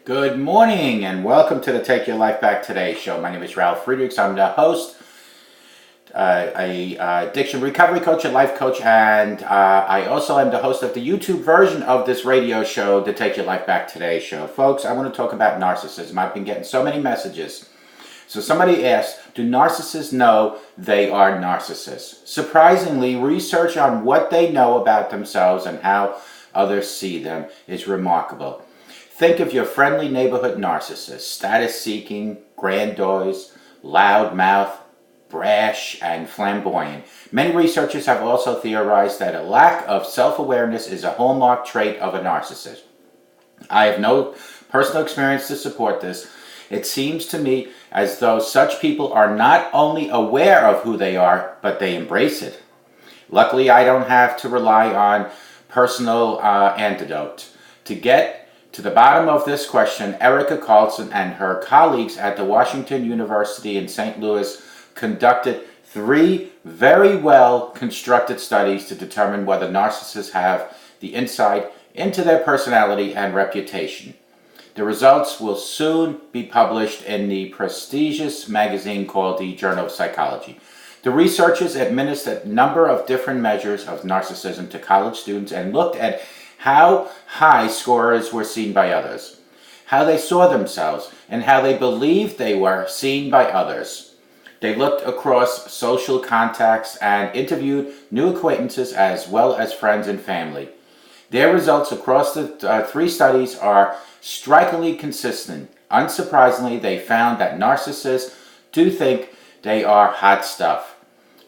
Good morning and welcome to the Take Your Life Back Today show. My name is Ralf Friedrichs. I'm the host, a addiction recovery coach, a life coach, and I also am the host of the YouTube version of this radio show, the Take Your Life Back Today show. Folks, I want to talk about narcissism. I've been getting so many messages. So somebody asked, do narcissists know they are narcissists? Surprisingly, research on what they know about themselves and how others see them is remarkable. Think of your friendly neighborhood narcissist, status-seeking, grandiose, loud-mouthed, brash, and flamboyant. Many researchers have also theorized that a lack of self-awareness is a hallmark trait of a narcissist. I have no personal experience to support this. It seems to me as though such people are not only aware of who they are, but they embrace it. Luckily, I don't have to rely on personal antidote. To get to the bottom of this question, Erica Carlson and her colleagues at the Washington University in St. Louis conducted 3 very well constructed studies to determine whether narcissists have the insight into their personality and reputation. The results will soon be published in the prestigious magazine called the Journal of Psychology. The researchers administered a number of different measures of narcissism to college students and looked at how high scorers were seen by others, how they saw themselves, and how they believed they were seen by others. They looked across social contacts and interviewed new acquaintances as well as friends and family. Their results across the 3 studies are strikingly consistent. Unsurprisingly, they found that narcissists do think they are hot stuff.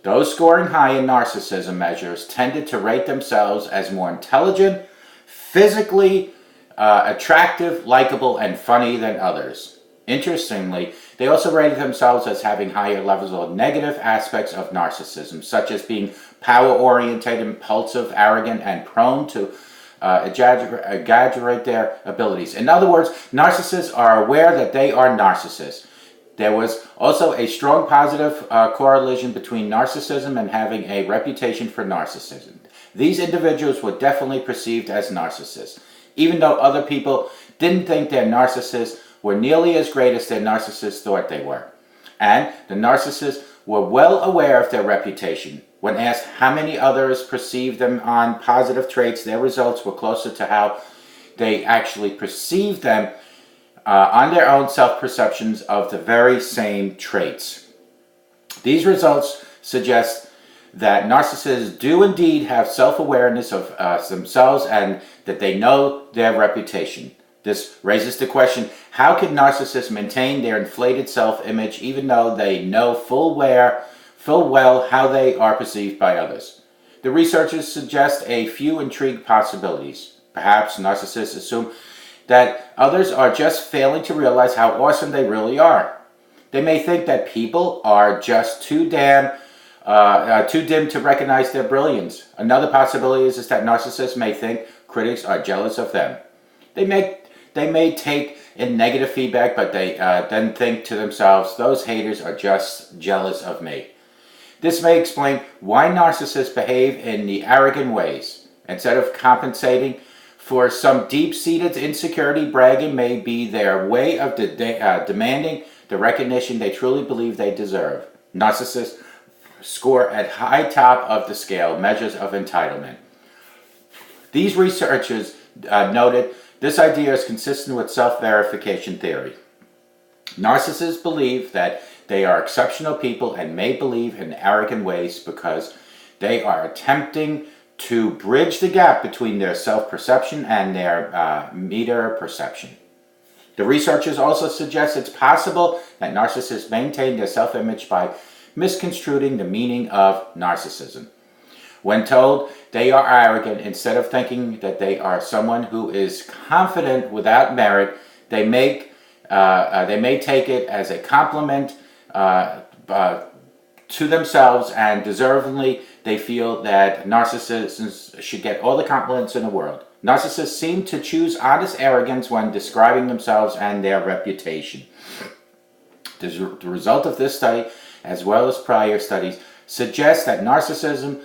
Those scoring high in narcissism measures tended to rate themselves as more intelligent, physically attractive, likable, and funny than others. Interestingly, they also rated themselves as having higher levels of negative aspects of narcissism, such as being power-oriented, impulsive, arrogant, and prone to exaggerate their abilities. In other words, narcissists are aware that they are narcissists. There was also a strong positive correlation between narcissism and having a reputation for narcissism. These individuals were definitely perceived as narcissists, even though other people didn't think their narcissists were nearly as great as their narcissists thought they were. And the narcissists were well aware of their reputation. When asked how many others perceived them on positive traits, their results were closer to how they actually perceived them on their own self-perceptions of the very same traits. These results suggest that narcissists do indeed have self-awareness of themselves and that they know their reputation. This raises the question, how can narcissists maintain their inflated self-image even though they know full well how they are perceived by others? The researchers suggest a few intriguing possibilities. Perhaps narcissists assume that others are just failing to realize how awesome they really are. They may think that people are just too dim to recognize their brilliance. Another possibility is that narcissists may think critics are jealous of them. They may take in negative feedback, but they then think to themselves, those haters are just jealous of me. This may explain why narcissists behave in the arrogant ways. Instead of compensating for some deep-seated insecurity, bragging may be their way of demanding the recognition they truly believe they deserve. Narcissists score at high top of the scale, measures of entitlement. These researchers noted this idea is consistent with self-verification theory. Narcissists believe that they are exceptional people and may believe in arrogant ways because they are attempting to bridge the gap between their self-perception and their meter perception. The researchers also suggest it's possible that narcissists maintain their self-image by misconstruing the meaning of narcissism. When told they are arrogant, instead of thinking that they are someone who is confident without merit, they may take it as a compliment to themselves, and deservedly they feel that narcissists should get all the compliments in the world. Narcissists seem to choose honest arrogance when describing themselves and their reputation. The result of this study, as well as prior studies, suggests that narcissism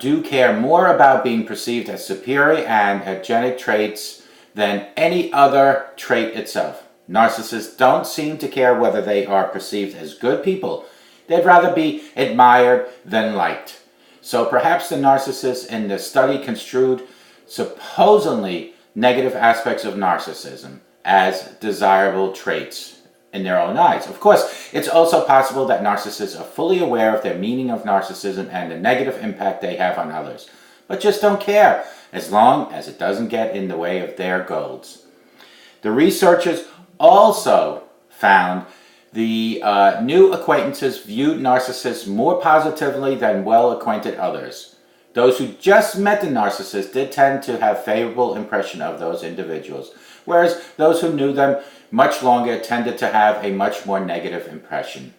do care more about being perceived as superior and agenic traits than any other trait itself. Narcissists don't seem to care whether they are perceived as good people. They'd rather be admired than liked. So perhaps the narcissist in the study construed supposedly negative aspects of narcissism as desirable traits in their own eyes. Of course, it's also possible that narcissists are fully aware of their meaning of narcissism and the negative impact they have on others, but just don't care as long as it doesn't get in the way of their goals. The researchers also found the new acquaintances viewed narcissists more positively than well-acquainted others. Those who just met the narcissist did tend to have favorable impression of those individuals, whereas those who knew them much longer tended to have a much more negative impression.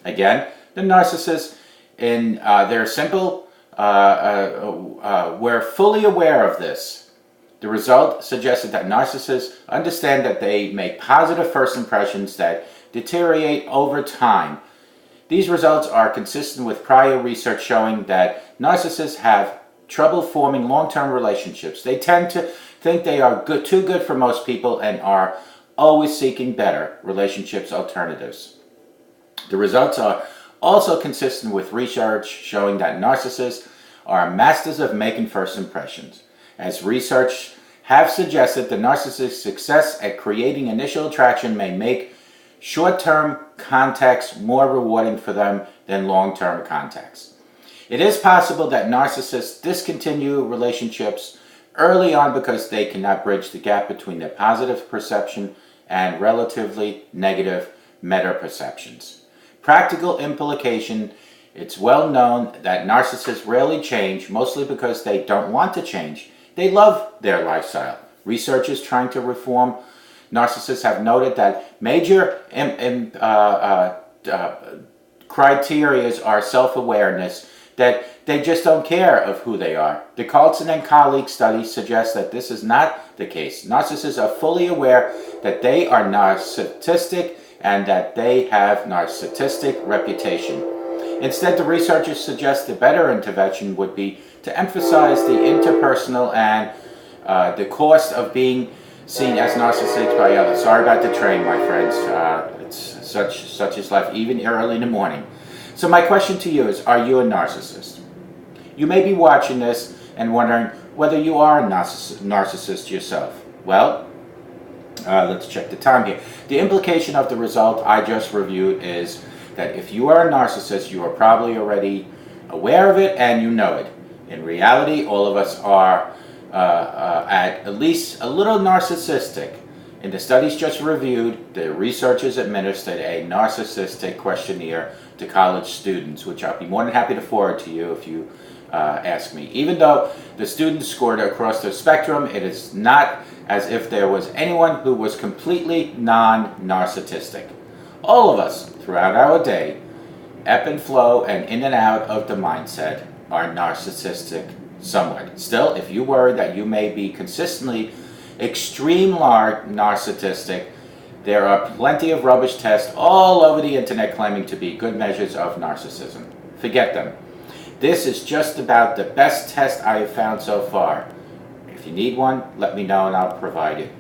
Again, the narcissists in their simple were fully aware of this. The result suggested that narcissists understand that they make positive first impressions that deteriorate over time. These results are consistent with prior research showing that narcissists have trouble forming long-term relationships. They tend to think they are too good for most people and are always seeking better relationships alternatives. The results are also consistent with research showing that narcissists are masters of making first impressions. As research have suggested, the narcissist's success at creating initial attraction may make short-term contacts more rewarding for them than long-term contacts. It is possible that narcissists discontinue relationships early on because they cannot bridge the gap between their positive perception and relatively negative meta-perceptions. Practical implication: it's well known that narcissists rarely change, mostly because they don't want to change. They love their lifestyle. Researchers trying to reform narcissists have noted that major criteria are self-awareness, that they just don't care of who they are. The Carlson and colleagues study suggests that this is not the case. Narcissists are fully aware that they are narcissistic and that they have narcissistic reputation. Instead, the researchers suggest the better intervention would be to emphasize the interpersonal and the cost of being seen as narcissistic by others. Sorry about the train, my friends. It's such is life, even early in the morning. So my question to you is, are you a narcissist? You may be watching this and wondering whether you are a narcissist yourself. Well, let's check the time here. The implication of the result I just reviewed is that if you are a narcissist, you are probably already aware of it and you know it. In reality, all of us are at least a little narcissistic. In the studies just reviewed, the researchers administered a narcissistic questionnaire to college students, which I'll be more than happy to forward to you if you ask me. Even though the students scored across the spectrum, it is not as if there was anyone who was completely non-narcissistic. All of us, throughout our day, ebb and flow and in and out of the mindset, are narcissistic somewhat. Still, if you worry that you may be consistently extreme narcissistic, there are plenty of rubbish tests all over the internet claiming to be good measures of narcissism. Forget them. This is just about the best test I have found so far. If you need one, let me know and I'll provide it.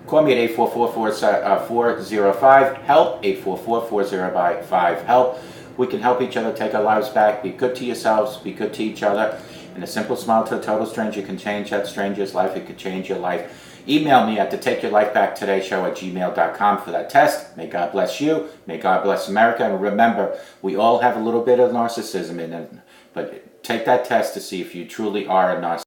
Call me at 844-405-HELP, 844-405-HELP. We can help each other take our lives back. Be good to yourselves, be good to each other. And a simple smile to a total stranger can change that stranger's life. It could change your life. Email me at theTakeYourLifeBackTodayShow@gmail.com for that test. May God bless you. May God bless America. And remember, we all have a little bit of narcissism in it. But take that test to see if you truly are a narcissist.